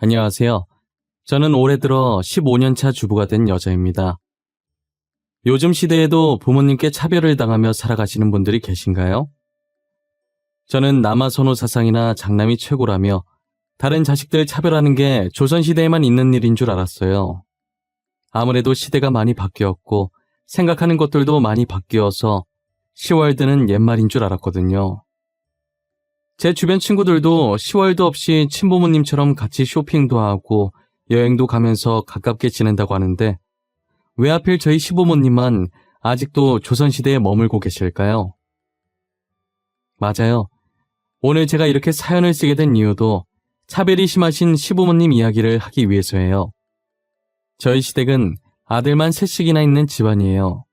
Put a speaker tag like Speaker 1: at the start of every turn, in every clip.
Speaker 1: 안녕하세요. 저는 올해 들어 15년 차 주부가 된 여자입니다. 요즘 시대에도 부모님께 차별을 당하며 살아가시는 분들이 계신가요? 저는 남아선호 사상이나 장남이 최고라며 다른 자식들 차별하는 게 조선시대에만 있는 일인 줄 알았어요. 아무래도 시대가 많이 바뀌었고 생각하는 것들도 많이 바뀌어서 10월드는 옛말인 줄 알았거든요. 제 주변 친구들도 10월도 없이 친부모님처럼 같이 쇼핑도 하고 여행도 가면서 가깝게 지낸다고 하는데 왜 하필 저희 시부모님만 아직도 조선시대에 머물고 계실까요? 맞아요. 오늘 제가 이렇게 사연을 쓰게 된 이유도 차별이 심하신 시부모님 이야기를 하기 위해서예요. 저희 시댁은 아들만 셋씩이나 있는 집안이에요.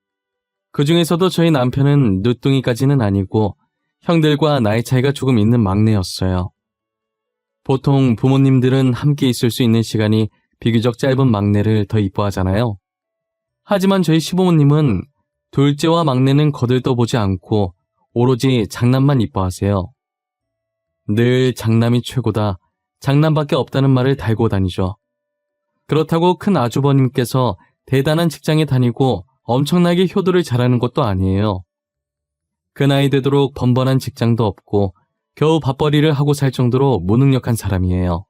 Speaker 1: 그 중에서도 저희 남편은 늦둥이까지는 아니고 형들과 나이 차이가 조금 있는 막내였어요. 보통 부모님들은 함께 있을 수 있는 시간이 비교적 짧은 막내를 더 이뻐하잖아요. 하지만 저희 시부모님은 둘째와 막내는 거들떠보지 않고 오로지 장남만 이뻐하세요. 늘 장남이 최고다, 장남밖에 없다는 말을 달고 다니죠. 그렇다고 큰 아주버님께서 대단한 직장에 다니고 엄청나게 효도를 잘하는 것도 아니에요. 그 나이 되도록 번번한 직장도 없고 겨우 밥벌이를 하고 살 정도로 무능력한 사람이에요.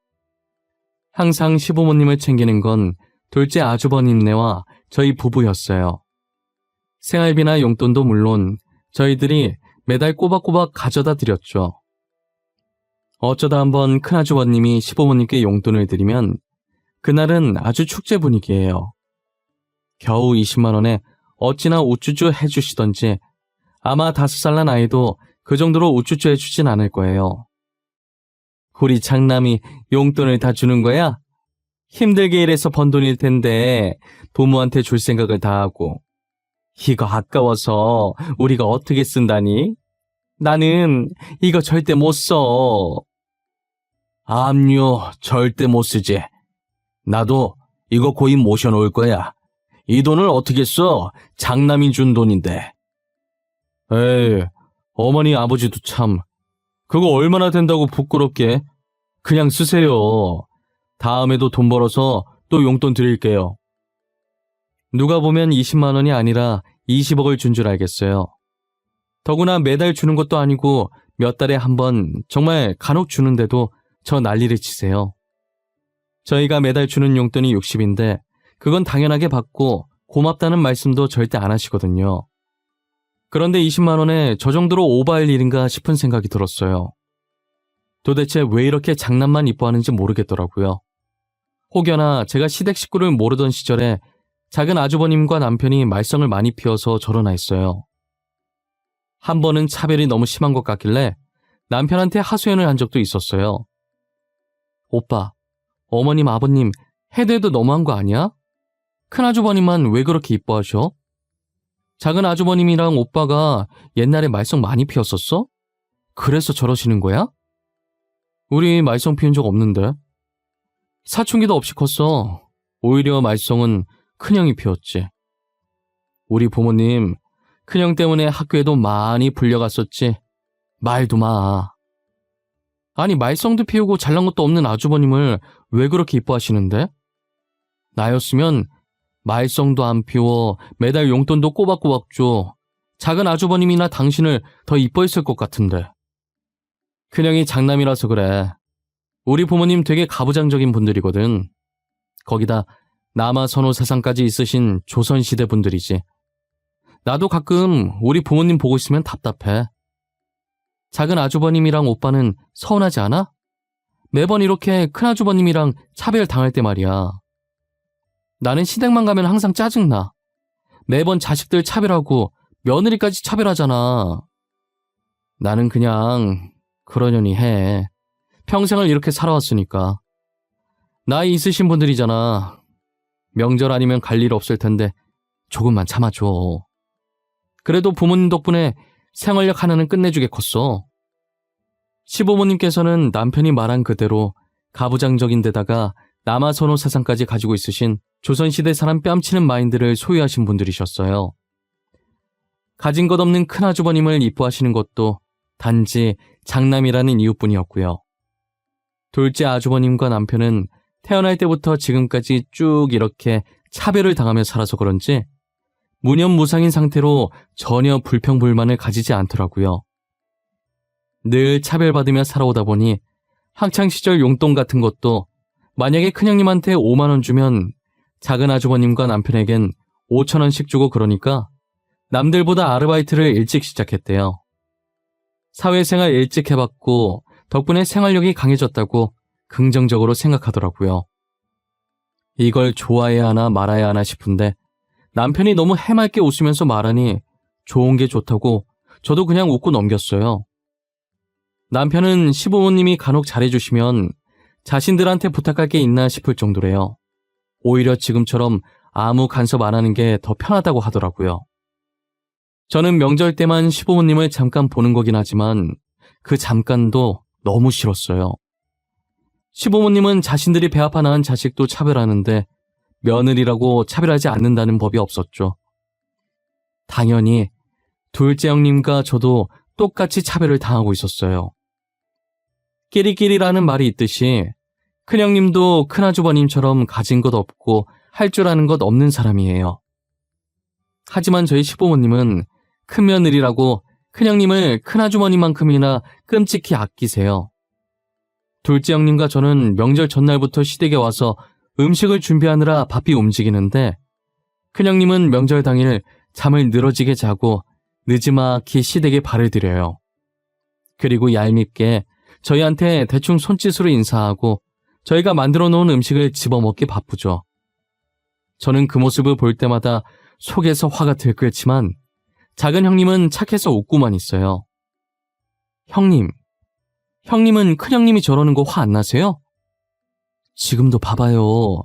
Speaker 1: 항상 시부모님을 챙기는 건 둘째 아주버님네와 저희 부부였어요. 생활비나 용돈도 물론 저희들이 매달 꼬박꼬박 가져다 드렸죠. 어쩌다 한번 큰아주버님이 시부모님께 용돈을 드리면 그날은 아주 축제 분위기예요. 겨우 20만 원에 어찌나 우쭈쭈 해주시던지 아마 5살 난 아이도 그 정도로 우쭈쭈 해주진 않을 거예요. 우리 장남이 용돈을 다 주는 거야? 힘들게 일해서 번 돈일 텐데 부모한테 줄 생각을 다 하고 이거 아까워서 우리가 어떻게 쓴다니? 나는 이거 절대 못 써. 압류 절대 못 쓰지. 나도 이거 고인 모셔놓을 거야. 이 돈을 어떻게 써? 장남이 준 돈인데. 에이, 어머니 아버지도 참. 그거 얼마나 된다고 부끄럽게. 그냥 쓰세요. 다음에도 돈 벌어서 또 용돈 드릴게요. 누가 보면 20만 원이 아니라 20억을 준 줄 알겠어요. 더구나 매달 주는 것도 아니고 몇 달에 한 번 정말 간혹 주는데도 저 난리를 치세요. 저희가 매달 주는 용돈이 60인데 그건 당연하게 받고 고맙다는 말씀도 절대 안 하시거든요. 그런데 20만 원에 저 정도로 오버할 일인가 싶은 생각이 들었어요. 도대체 왜 이렇게 장남만 이뻐하는지 모르겠더라고요. 혹여나 제가 시댁 식구를 모르던 시절에 작은 아주버님과 남편이 말썽을 많이 피워서 저러나 했어요. 한 번은 차별이 너무 심한 것 같길래 남편한테 하소연을 한 적도 있었어요. 오빠, 어머님 아버님 해도 해도 너무한 거 아니야? 큰 아주버님만 왜 그렇게 이뻐하셔? 작은 아주버님이랑 오빠가 옛날에 말썽 많이 피웠었어? 그래서 저러시는 거야? 우리 말썽 피운 적 없는데. 사춘기도 없이 컸어. 오히려 말썽은 큰형이 피웠지. 우리 부모님 큰형 때문에 학교에도 많이 불려갔었지. 말도 마. 아니 말썽도 피우고 잘난 것도 없는 아주버님을 왜 그렇게 이뻐하시는데? 나였으면 말썽도 안 피워 매달 용돈도 꼬박꼬박 줘. 작은 아주버님이나 당신을 더 이뻐했을 것 같은데. 큰형이 장남이라서 그래. 우리 부모님 되게 가부장적인 분들이거든. 거기다 남아선호 사상까지 있으신 조선시대 분들이지. 나도 가끔 우리 부모님 보고 있으면 답답해. 작은 아주버님이랑 오빠는 서운하지 않아? 매번 이렇게 큰아주버님이랑 차별 당할 때 말이야. 나는 시댁만 가면 항상 짜증나. 매번 자식들 차별하고 며느리까지 차별하잖아. 나는 그냥 그러려니 해. 평생을 이렇게 살아왔으니까. 나이 있으신 분들이잖아. 명절 아니면 갈 일 없을 텐데 조금만 참아줘. 그래도 부모님 덕분에 생활력 하나는 끝내주게 컸어. 시부모님께서는 남편이 말한 그대로 가부장적인 데다가 남아선호 사상까지 가지고 있으신 조선시대 사람 뺨치는 마인드를 소유하신 분들이셨어요. 가진 것 없는 큰아주버님을 이뻐하시는 것도 단지 장남이라는 이유뿐이었고요. 둘째 아주버님과 남편은 태어날 때부터 지금까지 쭉 이렇게 차별을 당하며 살아서 그런지 무념무상인 상태로 전혀 불평불만을 가지지 않더라고요. 늘 차별받으며 살아오다 보니 학창시절 용돈 같은 것도 만약에 큰형님한테 5만 원 주면 작은 아주버님과 남편에겐 5천 원씩 주고 그러니까 남들보다 아르바이트를 일찍 시작했대요. 사회생활 일찍 해봤고 덕분에 생활력이 강해졌다고 긍정적으로 생각하더라고요. 이걸 좋아해야 하나 말아야 하나 싶은데 남편이 너무 해맑게 웃으면서 말하니 좋은 게 좋다고 저도 그냥 웃고 넘겼어요. 남편은 시부모님이 간혹 잘해주시면 자신들한테 부탁할 게 있나 싶을 정도래요. 오히려 지금처럼 아무 간섭 안 하는 게 더 편하다고 하더라고요. 저는 명절 때만 시부모님을 잠깐 보는 거긴 하지만 그 잠깐도 너무 싫었어요. 시부모님은 자신들이 배 아파 낳은 자식도 차별하는데 며느리라고 차별하지 않는다는 법이 없었죠. 당연히 둘째 형님과 저도 똑같이 차별을 당하고 있었어요. 끼리끼리라는 말이 있듯이 큰형님도 큰아주버님처럼 가진 것 없고 할 줄 아는 것 없는 사람이에요. 하지만 저희 시부모님은 큰며느리라고 큰형님을 큰아주머니만큼이나 끔찍히 아끼세요. 둘째 형님과 저는 명절 전날부터 시댁에 와서 음식을 준비하느라 바삐 움직이는데 큰형님은 명절 당일 잠을 늘어지게 자고 느지막이 시댁에 발을 들여요. 그리고 얄밉게 저희한테 대충 손짓으로 인사하고 저희가 만들어 놓은 음식을 집어먹기 바쁘죠. 저는 그 모습을 볼 때마다 속에서 화가 들끓지만 작은 형님은 착해서 웃고만 있어요. 형님은 큰형님이 저러는 거 화 안 나세요? 지금도 봐봐요.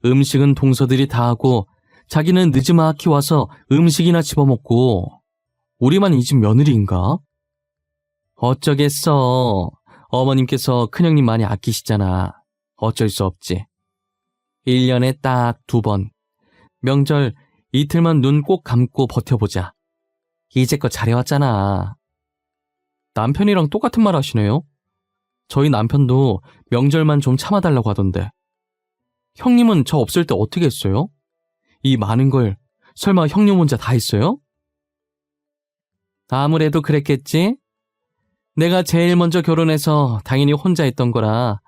Speaker 1: 음식은 동서들이 다 하고 자기는 느지막이 와서 음식이나 집어먹고 우리만 이 집 며느리인가? 어쩌겠어. 어머님께서 큰형님 많이 아끼시잖아. 어쩔 수 없지. 1년에 딱 2번. 명절 이틀만 눈 꼭 감고 버텨보자. 이제껏 잘해왔잖아. 남편이랑 똑같은 말 하시네요. 저희 남편도 명절만 좀 참아달라고 하던데. 형님은 저 없을 때 어떻게 했어요? 이 많은 걸 설마 형님 혼자 다 했어요? 아무래도 그랬겠지? 내가 제일 먼저 결혼해서 당연히 혼자 했던 거라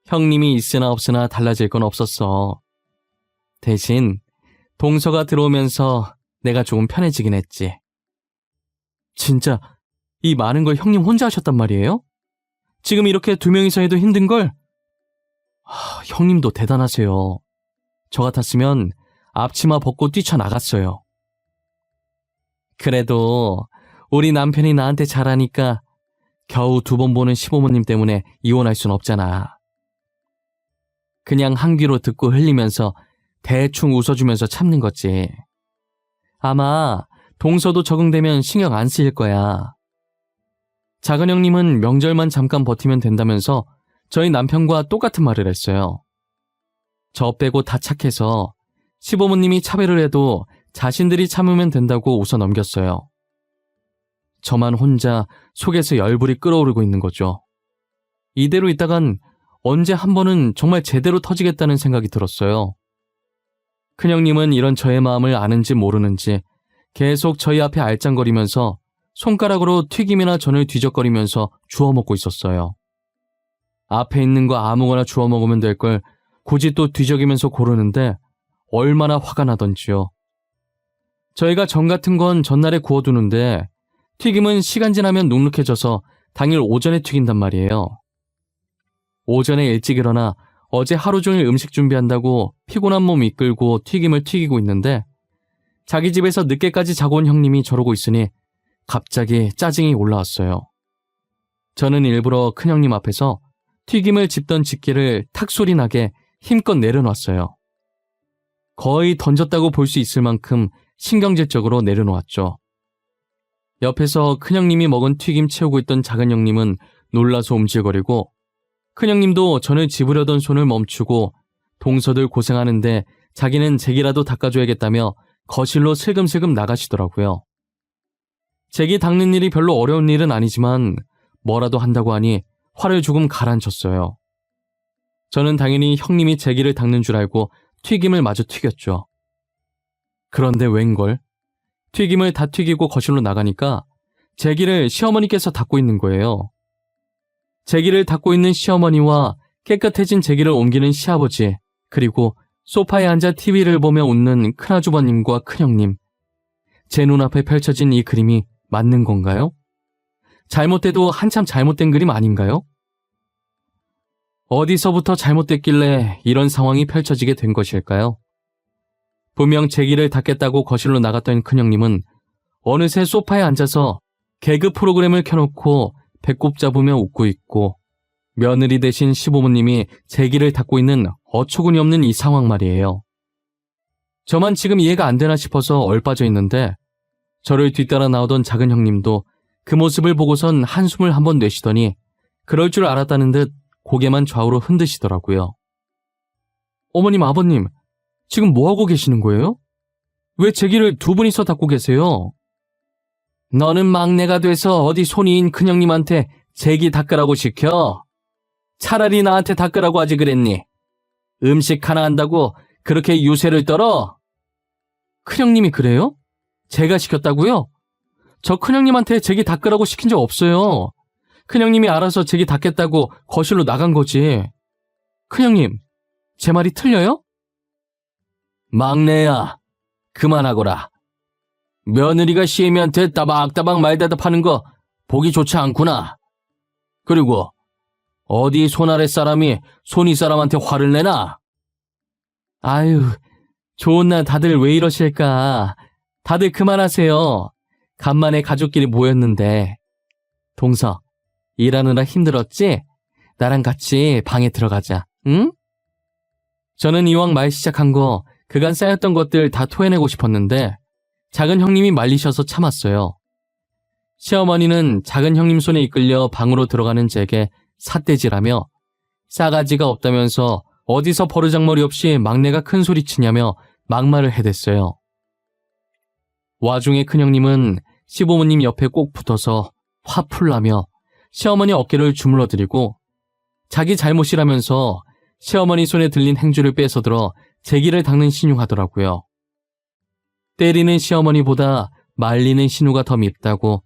Speaker 1: 형님이 있으나 없으나 달라질 건 없었어. 대신 동서가 들어오면서 내가 조금 편해지긴 했지. 진짜 이 많은 걸 형님 혼자 하셨단 말이에요? 지금 이렇게 2명이서 해도 힘든 걸? 형님도 대단하세요. 저 같았으면 앞치마 벗고 뛰쳐나갔어요. 그래도 우리 남편이 나한테 잘하니까 겨우 2번 보는 시부모님 때문에 이혼할 순 없잖아. 그냥 한 귀로 듣고 흘리면서 대충 웃어주면서 참는 거지. 아마 동서도 적응되면 신경 안 쓰일 거야. 작은 형님은 명절만 잠깐 버티면 된다면서 저희 남편과 똑같은 말을 했어요. 저 빼고 다 착해서 시부모님이 차별을 해도 자신들이 참으면 된다고 웃어 넘겼어요. 저만 혼자 속에서 열불이 끓어오르고 있는 거죠. 이대로 있다간 언제 한 번은 정말 제대로 터지겠다는 생각이 들었어요. 큰형님은 이런 저의 마음을 아는지 모르는지 계속 저희 앞에 알짱거리면서 손가락으로 튀김이나 전을 뒤적거리면서 주워 먹고 있었어요. 앞에 있는 거 아무거나 주워 먹으면 될 걸 굳이 또 뒤적이면서 고르는데 얼마나 화가 나던지요. 저희가 전 같은 건 전날에 구워두는데 튀김은 시간 지나면 눅눅해져서 당일 오전에 튀긴단 말이에요. 오전에 일찍 일어나 어제 하루 종일 음식 준비한다고 피곤한 몸 이끌고 튀김을 튀기고 있는데 자기 집에서 늦게까지 자고 온 형님이 저러고 있으니 갑자기 짜증이 올라왔어요. 저는 일부러 큰형님 앞에서 튀김을 집던 집게를 탁 소리 나게 힘껏 내려놨어요. 거의 던졌다고 볼 수 있을 만큼 신경질적으로 내려놓았죠. 옆에서 큰형님이 먹은 튀김 채우고 있던 작은 형님은 놀라서 움찔거리고 큰형님도 전을 집으려던 손을 멈추고 동서들 고생하는데 자기는 잭이라도 닦아줘야겠다며 거실로 슬금슬금 나가시더라고요. 잭이 닦는 일이 별로 어려운 일은 아니지만 뭐라도 한다고 하니 화를 조금 가라앉혔어요. 저는 당연히 형님이 제기를 닦는 줄 알고 튀김을 마저 튀겼죠. 그런데 웬걸? 튀김을 다 튀기고 거실로 나가니까 제기를 시어머니께서 닦고 있는 거예요. 제기를 닦고 있는 시어머니와 깨끗해진 제기를 옮기는 시아버지, 그리고 소파에 앉아 TV를 보며 웃는 큰아주버님과 큰형님. 제 눈앞에 펼쳐진 이 그림이 맞는 건가요? 잘못돼도 한참 잘못된 그림 아닌가요? 어디서부터 잘못됐길래 이런 상황이 펼쳐지게 된 것일까요? 분명 제기를 닦겠다고 거실로 나갔던 큰형님은 어느새 소파에 앉아서 개그 프로그램을 켜놓고 배꼽 잡으며 웃고 있고, 며느리 대신 시부모님이 제기를 닦고 있는 어처구니 없는 이 상황 말이에요. 저만 지금 이해가 안 되나 싶어서 얼빠져 있는데, 저를 뒤따라 나오던 작은 형님도 그 모습을 보고선 한숨을 한번 내쉬더니 그럴 줄 알았다는 듯 고개만 좌우로 흔드시더라고요. 어머님, 아버님, 지금 뭐하고 계시는 거예요? 왜 제기를 두 분이서 닦고 계세요? 너는 막내가 돼서 어디 손이인 큰형님한테 제기 닦으라고 시켜? 차라리 나한테 닦으라고 하지 그랬니? 음식 하나 한다고 그렇게 유세를 떨어? 큰형님이 그래요? 제가 시켰다고요? 저 큰형님한테 제기 닦으라고 시킨 적 없어요. 큰형님이 알아서 제기 닦겠다고 거실로 나간 거지. 큰형님, 제 말이 틀려요? 막내야, 그만하거라. 며느리가 시애미한테 따박따박 말 대답하는 거 보기 좋지 않구나. 그리고 어디 손아래 사람이 손위 사람한테 화를 내나? 아유, 좋은 날 다들 왜 이러실까. 다들 그만하세요. 간만에 가족끼리 모였는데. 동서, 일하느라 힘들었지? 나랑 같이 방에 들어가자, 응? 저는 이왕 말 시작한 거 그간 쌓였던 것들 다 토해내고 싶었는데 작은 형님이 말리셔서 참았어요. 시어머니는 작은 형님 손에 이끌려 방으로 들어가는 제게 삿대질하며 싸가지가 없다면서 어디서 버르장머리 없이 막내가 큰 소리 치냐며 막말을 해댔어요. 와중에 큰형님은 시부모님 옆에 꼭 붙어서 화풀 나며 시어머니 어깨를 주물러드리고 자기 잘못이라면서 시어머니 손에 들린 행주를 뺏어들어 제기를 닦는 신용하더라고요. 때리는 시어머니보다 말리는 신우가 더 밉다고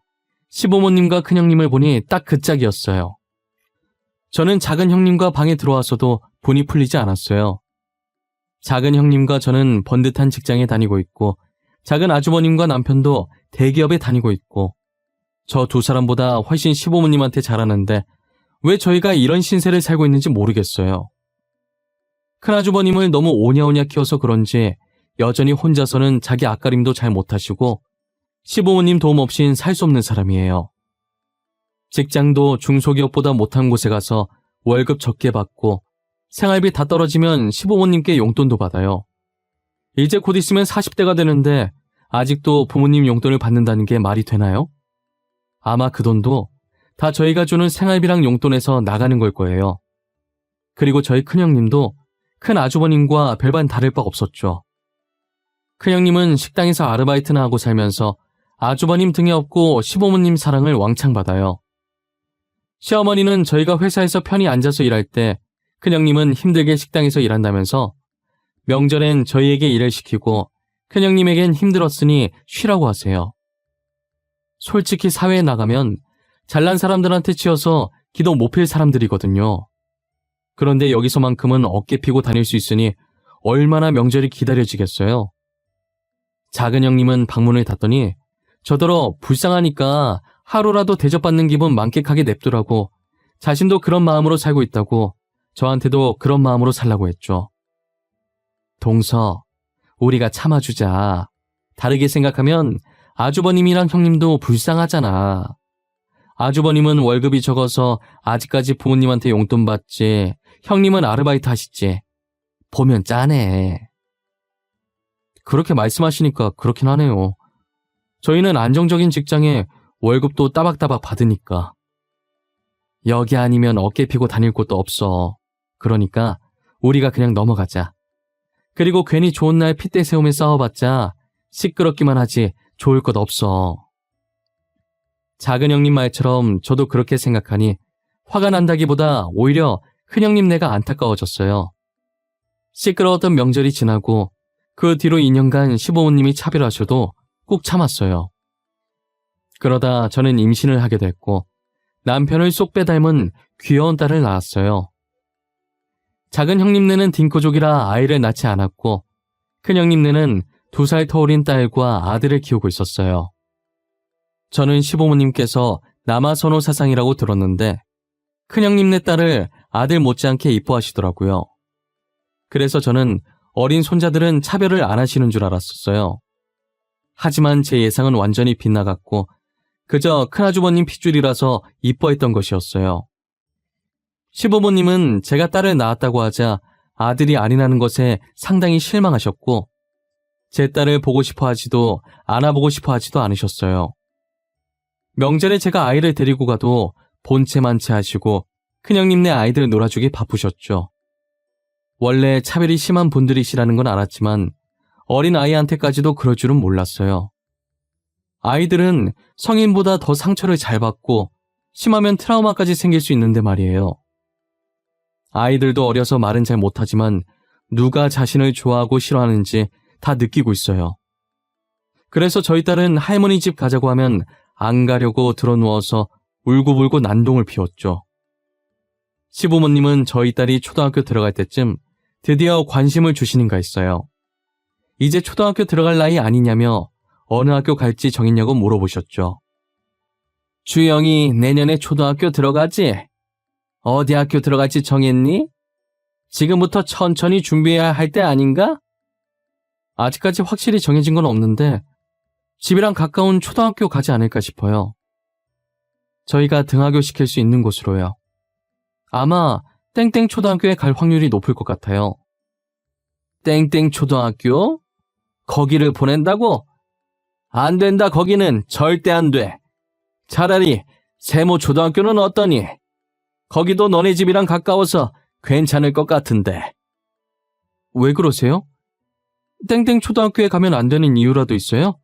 Speaker 1: 시부모님과 큰형님을 보니 딱 그 짝이었어요. 저는 작은 형님과 방에 들어와서도 분이 풀리지 않았어요. 작은 형님과 저는 번듯한 직장에 다니고 있고 작은 아주버님과 남편도 대기업에 다니고 있고 저 두 사람보다 훨씬 시부모님한테 잘하는데 왜 저희가 이런 신세를 살고 있는지 모르겠어요. 큰아주버님을 너무 오냐오냐 키워서 그런지 여전히 혼자서는 자기 앞가림도 잘 못하시고 시부모님 도움 없인 살 수 없는 사람이에요. 직장도 중소기업보다 못한 곳에 가서 월급 적게 받고 생활비 다 떨어지면 시부모님께 용돈도 받아요. 이제 곧 있으면 40대가 되는데 아직도 부모님 용돈을 받는다는 게 말이 되나요? 아마 그 돈도 다 저희가 주는 생활비랑 용돈에서 나가는 걸 거예요. 그리고 저희 큰형님도 큰 아주버님과 별반 다를 바 없었죠. 큰형님은 식당에서 아르바이트나 하고 살면서 아주버님 등에 업고 시부모님 사랑을 왕창 받아요. 시어머니는 저희가 회사에서 편히 앉아서 일할 때 큰형님은 힘들게 식당에서 일한다면서 명절엔 저희에게 일을 시키고 큰형님에겐 힘들었으니 쉬라고 하세요. 솔직히 사회에 나가면 잘난 사람들한테 치여서 기도 못 필 사람들이거든요. 그런데 여기서만큼은 어깨 피고 다닐 수 있으니 얼마나 명절이 기다려지겠어요. 작은 형님은 방문을 닫더니 저더러 불쌍하니까 하루라도 대접받는 기분 만끽하게 냅두라고 자신도 그런 마음으로 살고 있다고 저한테도 그런 마음으로 살라고 했죠. 동서, 우리가 참아주자. 다르게 생각하면 아주버님이랑 형님도 불쌍하잖아. 아주버님은 월급이 적어서 아직까지 부모님한테 용돈 받지, 형님은 아르바이트 하시지. 보면 짠해. 그렇게 말씀하시니까 그렇긴 하네요. 저희는 안정적인 직장에 월급도 따박따박 받으니까. 여기 아니면 어깨 피고 다닐 곳도 없어. 그러니까 우리가 그냥 넘어가자. 그리고 괜히 좋은 날 핏대 세우며 싸워봤자 시끄럽기만 하지 좋을 것 없어. 작은 형님 말처럼 저도 그렇게 생각하니 화가 난다기보다 오히려 큰형님네가 안타까워졌어요. 시끄러웠던 명절이 지나고 그 뒤로 2년간 시부모님이 차별하셔도 꾹 참았어요. 그러다 저는 임신을 하게 됐고 남편을 쏙 빼닮은 귀여운 딸을 낳았어요. 작은 형님네는 딩코족이라 아이를 낳지 않았고 큰형님네는 2살 터울인 딸과 아들을 키우고 있었어요. 저는 시부모님께서 남아선호 사상이라고 들었는데 큰형님네 딸을 아들 못지않게 이뻐하시더라고요. 그래서 저는 어린 손자들은 차별을 안 하시는 줄 알았었어요. 하지만 제 예상은 완전히 빗나갔고 그저 큰아주버님 핏줄이라서 이뻐했던 것이었어요. 시부모님은 제가 딸을 낳았다고 하자 아들이 아니라는 것에 상당히 실망하셨고 제 딸을 보고 싶어 하지도 안아보고 싶어 하지도 않으셨어요. 명절에 제가 아이를 데리고 가도 본체만체 하시고 큰형님네 아이들 놀아주기 바쁘셨죠. 원래 차별이 심한 분들이시라는 건 알았지만 어린 아이한테까지도 그럴 줄은 몰랐어요. 아이들은 성인보다 더 상처를 잘 받고 심하면 트라우마까지 생길 수 있는데 말이에요. 아이들도 어려서 말은 잘 못하지만 누가 자신을 좋아하고 싫어하는지 다 느끼고 있어요. 그래서 저희 딸은 할머니 집 가자고 하면 안 가려고 드러누워서 울고불고 난동을 피웠죠. 시부모님은 저희 딸이 초등학교 들어갈 때쯤 드디어 관심을 주시는가 했어요. 이제 초등학교 들어갈 나이 아니냐며 어느 학교 갈지 정했냐고 물어보셨죠. 주영이 내년에 초등학교 들어가지? 어디 학교 들어갈지 정했니? 지금부터 천천히 준비해야 할 때 아닌가? 아직까지 확실히 정해진 건 없는데 집이랑 가까운 초등학교 가지 않을까 싶어요. 저희가 등하교 시킬 수 있는 곳으로요. 아마 땡땡 초등학교에 갈 확률이 높을 것 같아요. 땡땡 초등학교? 거기를 보낸다고? 안 된다, 거기는 절대 안 돼. 차라리 세모 초등학교는 어떠니? 거기도 너네 집이랑 가까워서 괜찮을 것 같은데. 왜 그러세요? 땡땡 초등학교에 가면 안 되는 이유라도 있어요?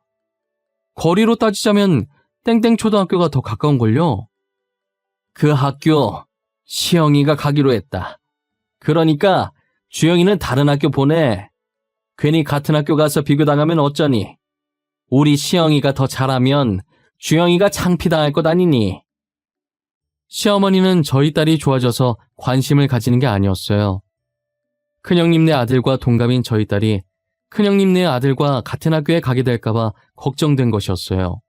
Speaker 1: 거리로 따지자면 땡땡 초등학교가 더 가까운걸요. 그 학교 시영이가 가기로 했다. 그러니까 주영이는 다른 학교 보내. 괜히 같은 학교 가서 비교당하면 어쩌니. 우리 시영이가 더 잘하면 주영이가 창피당할 것 아니니. 시어머니는 저희 딸이 좋아져서 관심을 가지는 게 아니었어요. 큰형님네 아들과 동갑인 저희 딸이 큰형님네 아들과 같은 학교에 가게 될까봐 걱정된 것이었어요.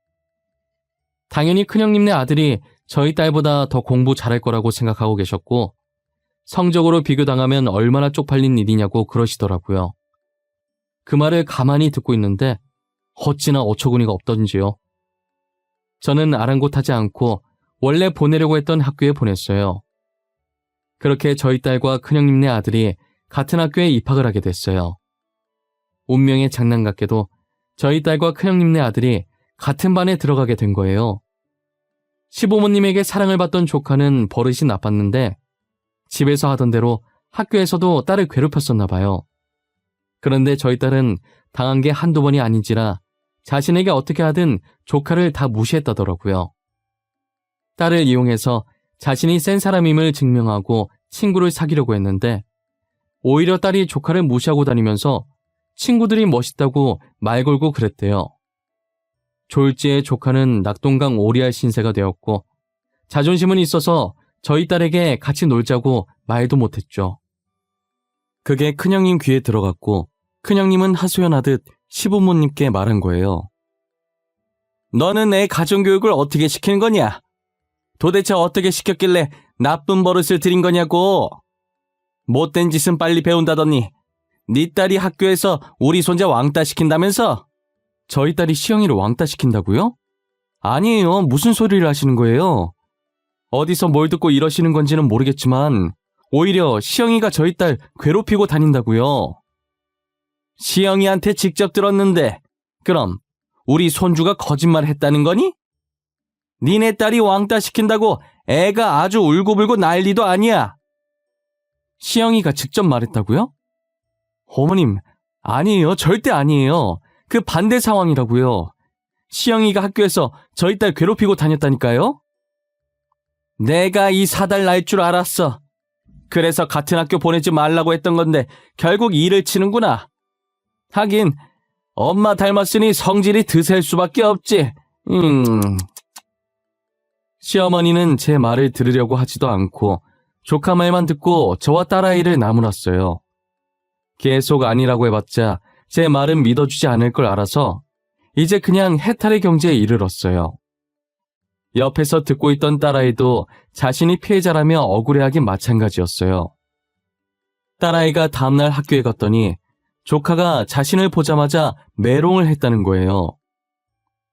Speaker 1: 당연히 큰형님네 아들이 저희 딸보다 더 공부 잘할 거라고 생각하고 계셨고 성적으로 비교당하면 얼마나 쪽팔린 일이냐고 그러시더라고요. 그 말을 가만히 듣고 있는데 어찌나 어처구니가 없던지요. 저는 아랑곳하지 않고 원래 보내려고 했던 학교에 보냈어요. 그렇게 저희 딸과 큰형님네 아들이 같은 학교에 입학을 하게 됐어요. 운명의 장난 같게도 저희 딸과 큰형님네 아들이 같은 반에 들어가게 된 거예요. 시부모님에게 사랑을 받던 조카는 버릇이 나빴는데 집에서 하던 대로 학교에서도 딸을 괴롭혔었나 봐요. 그런데 저희 딸은 당한 게 한두 번이 아닌지라 자신에게 어떻게 하든 조카를 다 무시했다더라고요. 딸을 이용해서 자신이 센 사람임을 증명하고 친구를 사귀려고 했는데 오히려 딸이 조카를 무시하고 다니면서 친구들이 멋있다고 말 걸고 그랬대요. 졸지에 조카는 낙동강 오리알 신세가 되었고 자존심은 있어서 저희 딸에게 같이 놀자고 말도 못했죠. 그게 큰형님 귀에 들어갔고 큰형님은 하소연하듯 시부모님께 말한 거예요. 너는 애 가정교육을 어떻게 시키는 거냐? 도대체 어떻게 시켰길래 나쁜 버릇을 들인 거냐고. 못된 짓은 빨리 배운다더니 네 딸이 학교에서 우리 손자 왕따 시킨다면서? 저희 딸이 시영이를 왕따 시킨다고요? 아니에요. 무슨 소리를 하시는 거예요? 어디서 뭘 듣고 이러시는 건지는 모르겠지만 오히려 시영이가 저희 딸 괴롭히고 다닌다고요. 시영이한테 직접 들었는데 그럼 우리 손주가 거짓말 했다는 거니? 니네 딸이 왕따 시킨다고 애가 아주 울고불고 난리도 아니야. 시영이가 직접 말했다고요? 어머님, 아니에요. 절대 아니에요. 그 반대 상황이라고요. 시영이가 학교에서 저희 딸 괴롭히고 다녔다니까요. 내가 이 사달 날 줄 알았어. 그래서 같은 학교 보내지 말라고 했던 건데 결국 일을 치는구나. 하긴 엄마 닮았으니 성질이 드셀 수밖에 없지. 시어머니는 제 말을 들으려고 하지도 않고 조카 말만 듣고 저와 딸아이를 나무랐어요. 계속 아니라고 해봤자 제 말은 믿어주지 않을 걸 알아서 이제 그냥 해탈의 경지에 이르렀어요. 옆에서 듣고 있던 딸아이도 자신이 피해자라며 억울해하긴 마찬가지였어요. 딸아이가 다음날 학교에 갔더니 조카가 자신을 보자마자 메롱을 했다는 거예요.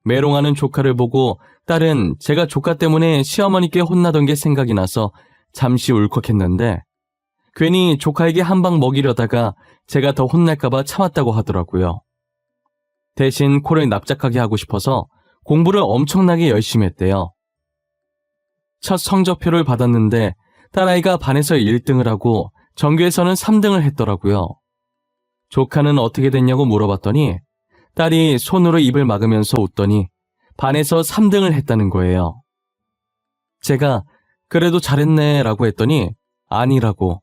Speaker 1: 메롱하는 조카를 보고 딸은 제가 조카 때문에 시어머니께 혼나던 게 생각이 나서 잠시 울컥했는데 괜히 조카에게 한 방 먹이려다가 제가 더 혼날까봐 참았다고 하더라고요. 대신 코를 납작하게 하고 싶어서 공부를 엄청나게 열심히 했대요. 첫 성적표를 받았는데 딸아이가 반에서 1등을 하고 전교에서는 3등을 했더라고요. 조카는 어떻게 됐냐고 물어봤더니 딸이 손으로 입을 막으면서 웃더니 반에서 3등을 했다는 거예요. 제가 그래도 잘했네 라고 했더니 아니라고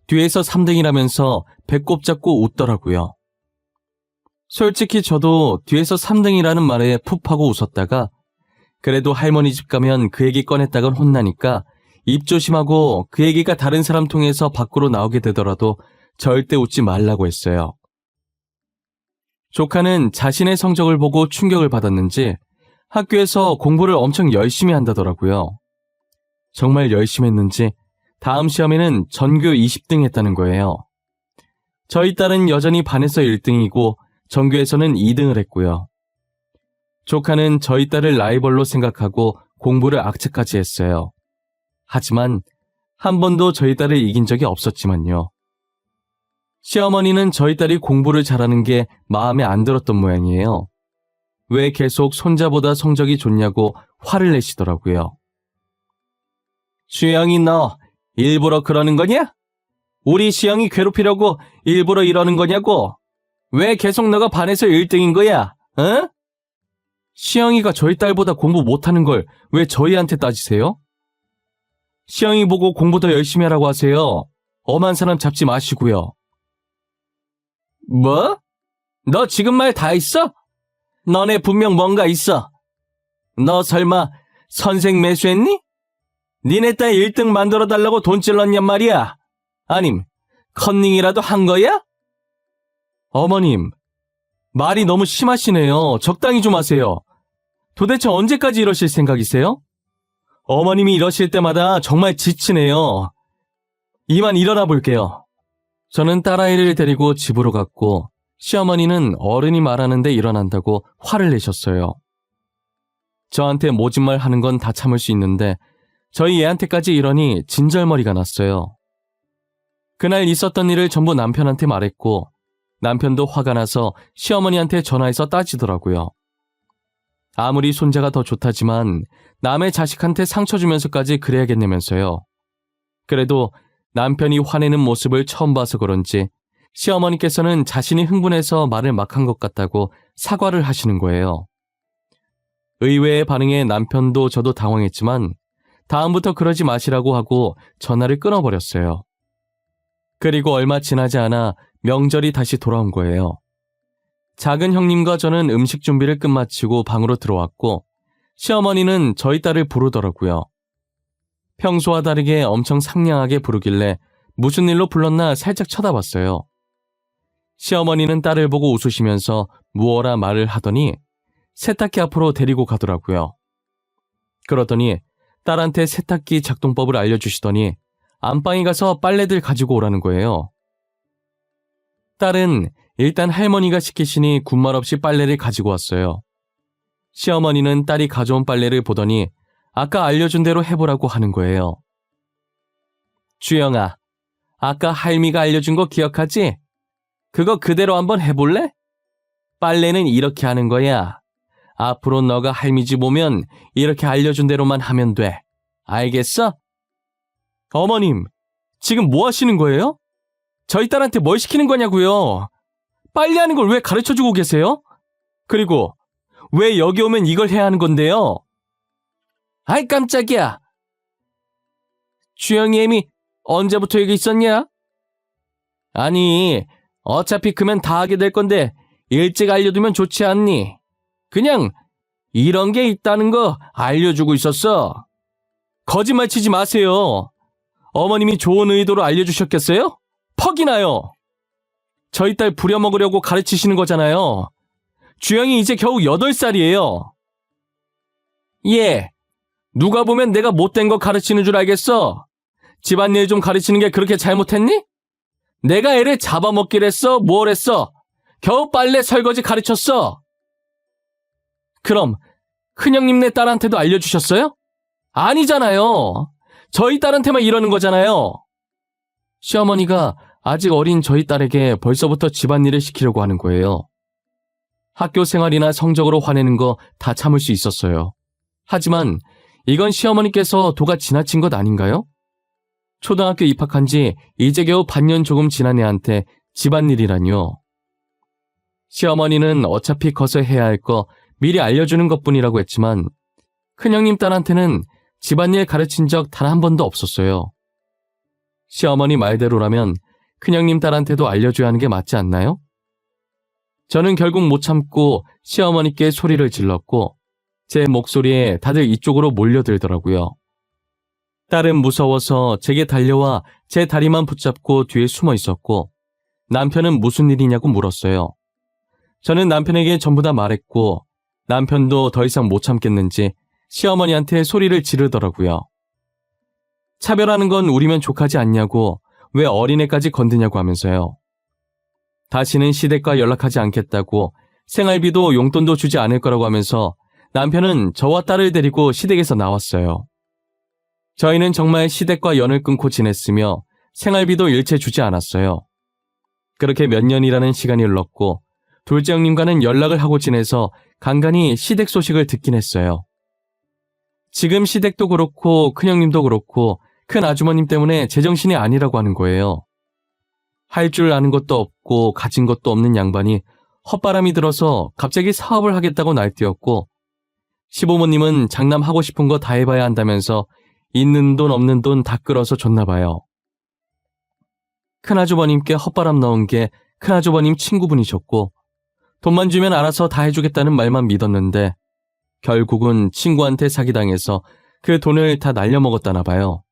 Speaker 1: 뒤에서 3등이라면서 배꼽 잡고 웃더라고요. 솔직히 저도 뒤에서 3등이라는 말에 푹 하고 웃었다가 그래도 할머니 집 가면 그 얘기 꺼냈다간 혼나니까 입 조심하고 그 얘기가 다른 사람 통해서 밖으로 나오게 되더라도 절대 웃지 말라고 했어요. 조카는 자신의 성적을 보고 충격을 받았는지 학교에서 공부를 엄청 열심히 한다더라고요. 정말 열심히 했는지 다음 시험에는 전교 20등 했다는 거예요. 저희 딸은 여전히 반에서 1등이고 전교에서는 2등을 했고요. 조카는 저희 딸을 라이벌로 생각하고 공부를 악착같이 했어요. 하지만 한 번도 저희 딸을 이긴 적이 없었지만요. 시어머니는 저희 딸이 공부를 잘하는 게 마음에 안 들었던 모양이에요. 왜 계속 손자보다 성적이 좋냐고 화를 내시더라고요. 주영이 너 일부러 그러는 거냐? 우리 시영이 괴롭히려고 일부러 이러는 거냐고? 왜 계속 너가 반에서 1등인 거야? 어? 시영이가 저희 딸보다 공부 못하는 걸 왜 저희한테 따지세요? 시영이 보고 공부 더 열심히 하라고 하세요. 엄한 사람 잡지 마시고요. 뭐? 너 지금 말 다 했어? 너네 분명 뭔가 있어. 너 설마 선생 매수했니? 니네 딸 1등 만들어달라고 돈 찔렀냔 말이야. 아님 컨닝이라도 한 거야? 어머님, 말이 너무 심하시네요. 적당히 좀 하세요. 도대체 언제까지 이러실 생각이세요? 어머님이 이러실 때마다 정말 지치네요. 이만 일어나 볼게요. 저는 딸아이를 데리고 집으로 갔고 시어머니는 어른이 말하는데 일어난다고 화를 내셨어요. 저한테 모진말 하는 건 다 참을 수 있는데 저희 애한테까지 이러니 진절머리가 났어요. 그날 있었던 일을 전부 남편한테 말했고 남편도 화가 나서 시어머니한테 전화해서 따지더라고요. 아무리 손자가 더 좋다지만 남의 자식한테 상처 주면서까지 그래야겠냐면서요. 그래도 남편이 화내는 모습을 처음 봐서 그런지 시어머니께서는 자신이 흥분해서 말을 막 한 것 같다고 사과를 하시는 거예요. 의외의 반응에 남편도 저도 당황했지만 다음부터 그러지 마시라고 하고 전화를 끊어버렸어요. 그리고 얼마 지나지 않아 명절이 다시 돌아온 거예요. 작은 형님과 저는 음식 준비를 끝마치고 방으로 들어왔고 시어머니는 저희 딸을 부르더라고요. 평소와 다르게 엄청 상냥하게 부르길래 무슨 일로 불렀나 살짝 쳐다봤어요. 시어머니는 딸을 보고 웃으시면서 무어라 말을 하더니 세탁기 앞으로 데리고 가더라고요. 그러더니 딸한테 세탁기 작동법을 알려주시더니 안방에 가서 빨래들 가지고 오라는 거예요. 딸은 일단 할머니가 시키시니 군말 없이 빨래를 가지고 왔어요. 시어머니는 딸이 가져온 빨래를 보더니 아까 알려준 대로 해보라고 하는 거예요. 주영아, 아까 할미가 알려준 거 기억하지? 그거 그대로 한번 해볼래? 빨래는 이렇게 하는 거야. 앞으로 너가 할미 집 오면 이렇게 알려준 대로만 하면 돼. 알겠어? 어머님, 지금 뭐 하시는 거예요? 저희 딸한테 뭘 시키는 거냐고요? 빨래하는 걸 왜 가르쳐주고 계세요? 그리고 왜 여기 오면 이걸 해야 하는 건데요? 아이 깜짝이야. 주영이 애미 언제부터 여기 있었냐? 아니, 어차피 크면 다 하게 될 건데 일찍 알려두면 좋지 않니? 그냥 이런 게 있다는 거 알려주고 있었어. 거짓말 치지 마세요. 어머님이 좋은 의도로 알려주셨겠어요? 퍽이나요. 저희 딸 부려먹으려고 가르치시는 거잖아요. 주영이 이제 겨우 8살이에요. 예, 누가 보면 내가 못된 거 가르치는 줄 알겠어. 집안일 좀 가르치는 게 그렇게 잘못했니? 내가 애를 잡아먹기를 했어? 뭘 했어? 겨우 빨래 설거지 가르쳤어. 그럼 큰형님네 딸한테도 알려주셨어요? 아니잖아요. 저희 딸한테만 이러는 거잖아요. 시어머니가 아직 어린 저희 딸에게 벌써부터 집안일을 시키려고 하는 거예요. 학교 생활이나 성적으로 화내는 거 다 참을 수 있었어요. 하지만 이건 시어머니께서 도가 지나친 것 아닌가요? 초등학교 입학한 지 이제 겨우 반년 조금 지난 애한테 집안일이라뇨. 시어머니는 어차피 커서 해야 할 거 미리 알려주는 것뿐이라고 했지만 큰형님 딸한테는 집안일 가르친 적 단 한 번도 없었어요. 시어머니 말대로라면 큰형님 딸한테도 알려줘야 하는 게 맞지 않나요? 저는 결국 못 참고 시어머니께 소리를 질렀고 제 목소리에 다들 이쪽으로 몰려들더라고요. 딸은 무서워서 제게 달려와 제 다리만 붙잡고 뒤에 숨어 있었고 남편은 무슨 일이냐고 물었어요. 저는 남편에게 전부 다 말했고 남편도 더 이상 못 참겠는지 시어머니한테 소리를 지르더라고요. 차별하는 건 우리면 족하지 않냐고 왜 어린애까지 건드냐고 하면서요. 다시는 시댁과 연락하지 않겠다고 생활비도 용돈도 주지 않을 거라고 하면서 남편은 저와 딸을 데리고 시댁에서 나왔어요. 저희는 정말 시댁과 연을 끊고 지냈으며 생활비도 일체 주지 않았어요. 그렇게 몇 년이라는 시간이 흘렀고 둘째 형님과는 연락을 하고 지내서 간간히 시댁 소식을 듣긴 했어요. 지금 시댁도 그렇고 큰형님도 그렇고 큰 아주머님 때문에 제정신이 아니라고 하는 거예요. 할 줄 아는 것도 없고 가진 것도 없는 양반이 헛바람이 들어서 갑자기 사업을 하겠다고 날뛰었고 시부모님은 장남하고 싶은 거 다 해봐야 한다면서 있는 돈 없는 돈 다 끌어서 줬나 봐요. 큰아주버님께 헛바람 넣은 게 큰아주버님 친구분이셨고 돈만 주면 알아서 다 해주겠다는 말만 믿었는데 결국은 친구한테 사기당해서 그 돈을 다 날려먹었다나 봐요.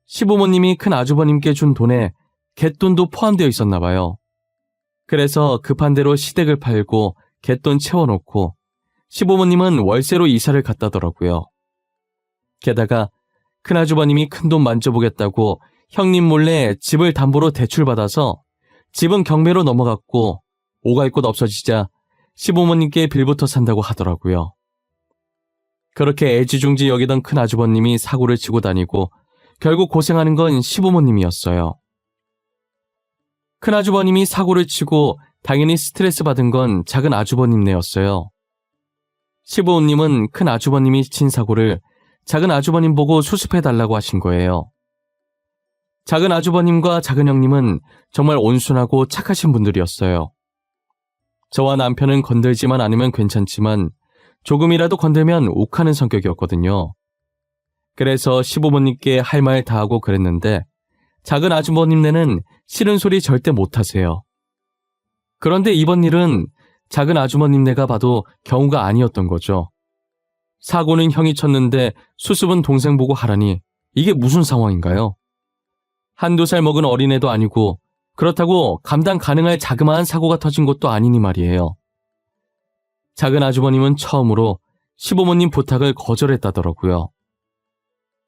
Speaker 1: 시부모님이 큰아주버님께 준 돈에 갯돈도 포함되어 있었나 봐요. 그래서 급한 대로 시댁을 팔고 갯돈 채워놓고 시부모님은 월세로 이사를 갔다더라고요. 게다가 큰아주버님이 큰돈 만져보겠다고 형님 몰래 집을 담보로 대출받아서 집은 경매로 넘어갔고 오갈 곳 없어지자 시부모님께 빌부터 산다고 하더라고요. 그렇게 애지중지 여기던 큰아주버님이 사고를 치고 다니고 결국 고생하는 건 시부모님이었어요. 큰아주버님이 사고를 치고 당연히 스트레스 받은 건 작은 아주버님네였어요. 시부모님은 큰아주버님이 친 사고를 작은 아주버님 보고 수습해달라고 하신 거예요. 작은 아주버님과 작은 형님은 정말 온순하고 착하신 분들이었어요. 저와 남편은 건들지만 않으면 괜찮지만 조금이라도 건들면 욱하는 성격이었거든요. 그래서 시부모님께 할 말 다 하고 그랬는데 작은 아주버님네는 싫은 소리 절대 못하세요. 그런데 이번 일은 작은 아주머님네가 봐도 경우가 아니었던 거죠. 사고는 형이 쳤는데 수습은 동생 보고 하라니 이게 무슨 상황인가요? 한두 살 먹은 어린애도 아니고 그렇다고 감당 가능할 자그마한 사고가 터진 것도 아니니 말이에요. 작은 아주머님은 처음으로 시부모님 부탁을 거절했다더라고요.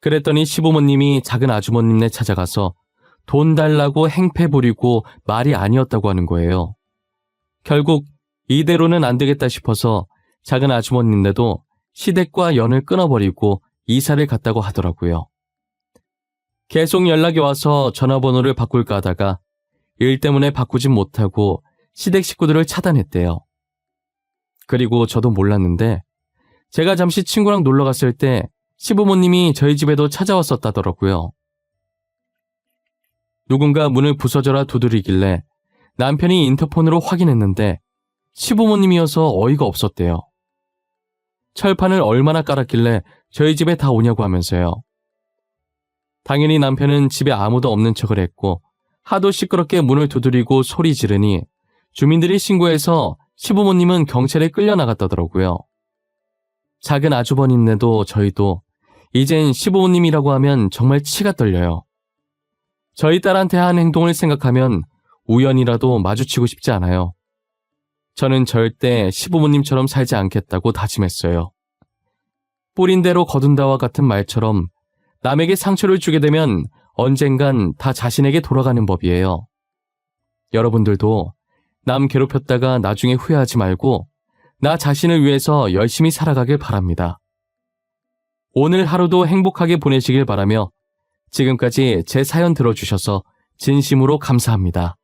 Speaker 1: 그랬더니 시부모님이 작은 아주머님네 찾아가서 돈 달라고 행패 부리고 말이 아니었다고 하는 거예요. 결국 이대로는 안 되겠다 싶어서 작은 아주머님네도 시댁과 연을 끊어버리고 이사를 갔다고 하더라고요. 계속 연락이 와서 전화번호를 바꿀까 하다가 일 때문에 바꾸진 못하고 시댁 식구들을 차단했대요. 그리고 저도 몰랐는데 제가 잠시 친구랑 놀러 갔을 때 시부모님이 저희 집에도 찾아왔었다더라고요. 누군가 문을 부서져라 두드리길래 남편이 인터폰으로 확인했는데 시부모님이어서 어이가 없었대요. 철판을 얼마나 깔았길래 저희 집에 다 오냐고 하면서요. 당연히 남편은 집에 아무도 없는 척을 했고 하도 시끄럽게 문을 두드리고 소리 지르니 주민들이 신고해서 시부모님은 경찰에 끌려나갔다더라고요. 작은 아주버님네도 저희도 이젠 시부모님이라고 하면 정말 치가 떨려요. 저희 딸한테 한 행동을 생각하면 우연이라도 마주치고 싶지 않아요. 저는 절대 시부모님처럼 살지 않겠다고 다짐했어요. 뿌린 대로 거둔다와 같은 말처럼 남에게 상처를 주게 되면 언젠간 다 자신에게 돌아가는 법이에요. 여러분들도 남 괴롭혔다가 나중에 후회하지 말고 나 자신을 위해서 열심히 살아가길 바랍니다. 오늘 하루도 행복하게 보내시길 바라며 지금까지 제 사연 들어주셔서 진심으로 감사합니다.